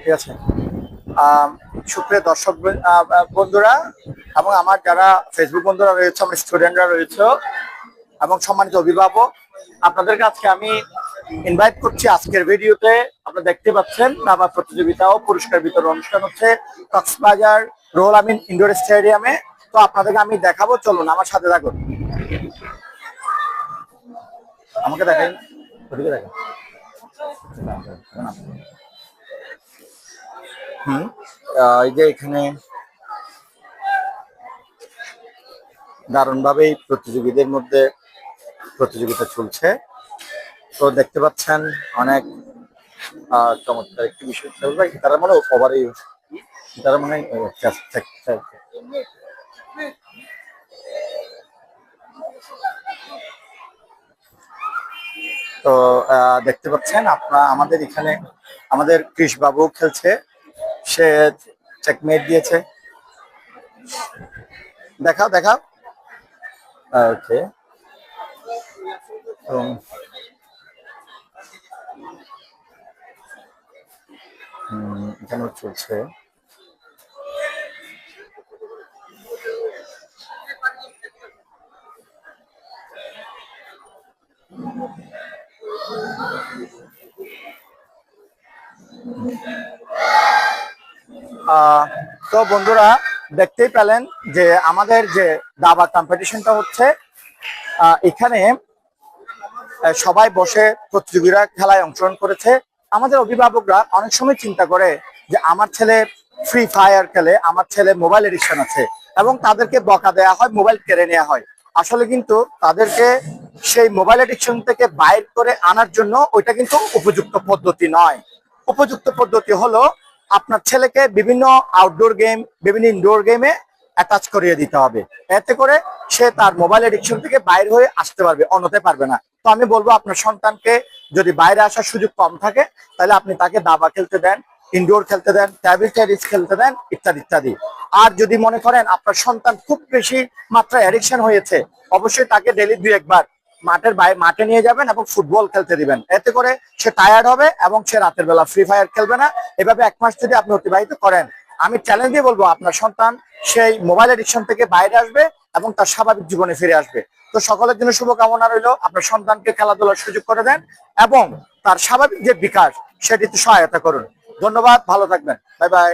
ঠিক আছে। সুপ্রিয় দর্শক বন্ধুরা এবং আমার যারা ফেসবুক বন্ধুরা রয়েছে, আমার স্টুডেন্টরা রয়েছে এবং সম্মানিত অভিভাবক, আপনাদেরকে আজকে আমি ইনভাইট করছি আজকের ভিডিওতে। আপনারা দেখতে পাচ্ছেন দাবা প্রতিযোগিতা ও পুরস্কার বিতরণ অনুষ্ঠান হচ্ছে কক্সবাজার রুহুল আমিন ইনডোর স্টেডিয়ামে। তো আপনাদেরকে আমি দেখাবো, চলুন আমার সাথে থাকুন। আমাকে দেখাই, ওদিকে দেখেন। এই যে এখানে দারুণভাবে প্রতিযোগীদের মধ্যে প্রতিযোগিতা চলছে। তো দেখতে পাচ্ছেন অনেক চমৎকার একটি বিষয় চলবে। তারা মানে ওভারেই তারা মানে তো দেখতে পাচ্ছেন আপনারা আমাদের এখানে আমাদের কৃষ বাবু খেলছে, সে চেকমেট দিয়েছে। দেখাও দেখাও। ওকে, এখানে চলছে। তো বন্ধুরা দেখতেই পেলেন যে আমাদের যে দাবা কম্পিটিশনটা হচ্ছে, এখানে সবাই বসে প্রতিযোগীরা খেলায় অংশগ্রহণ করেছে। আমাদের অভিভাবকরা অনেক সময় চিন্তা করে যে আমার ছেলে ফ্রি ফায়ার খেলে, আমার ছেলে মোবাইল এডিকশন আছে, এবং তাদেরকে বকা দেওয়া হয়, মোবাইল কেড়ে নেওয়া হয়। আসলে কিন্তু তাদেরকে সেই মোবাইল এডিকশন থেকে বাইর করে আনার জন্য ওইটা কিন্তু উপযুক্ত পদ্ধতি নয়। উপযুক্ত পদ্ধতি হলো আপনার ছেলেকে বিভিন্ন আউটডোর গেম, বিভিন্ন ইনডোর গেমে অ্যাটাচ করিয়ে দিতে হবে। এতে করে সে তার মোবাইল এডিকশন থেকে বাইরে হয়ে আসতে পারবে, অন্যথায় পারবে না। তো আমি বলবো আপনার সন্তানকে যদি বাইরে আসার সুযোগ কম থাকে, তাহলে আপনি তাকে দাবা খেলতে দেন, ইনডোর খেলতে দেন, টেবিল টেনিস খেলতে দেন, ইত্যাদি ইত্যাদি। আর যদি মনে করেন আপনার সন্তান খুব বেশি মাত্রায় অ্যাডিকশন হয়েছে, অবশ্যই তাকে ডেলি 2-1 বার মাঠে নিয়ে যাবেন এবং ফুটবল খেলতে দিবেন। এতে করে সে টায়ার্ড হবে এবং সে রাতের বেলা ফ্রি ফায়ার খেলবে না। এভাবে 1 মাস যদি আপনি অতিবাহিত করেন, আমি চ্যালেঞ্জ দিয়ে বলবো আপনার সন্তান সেই মোবাইল এডিকশন থেকে বাইরে আসবে এবং তার স্বাভাবিক জীবনে ফিরে আসবে। তো সকলের জন্য শুভকামনা রইল, আপনার সন্তানকে খেলাধুলার সুযোগ করে দেন এবং তার স্বাভাবিক যে বিকাশ সেটিতে সহায়তা করুন। ধন্যবাদ, ভালো থাকবেন, বাই বাই।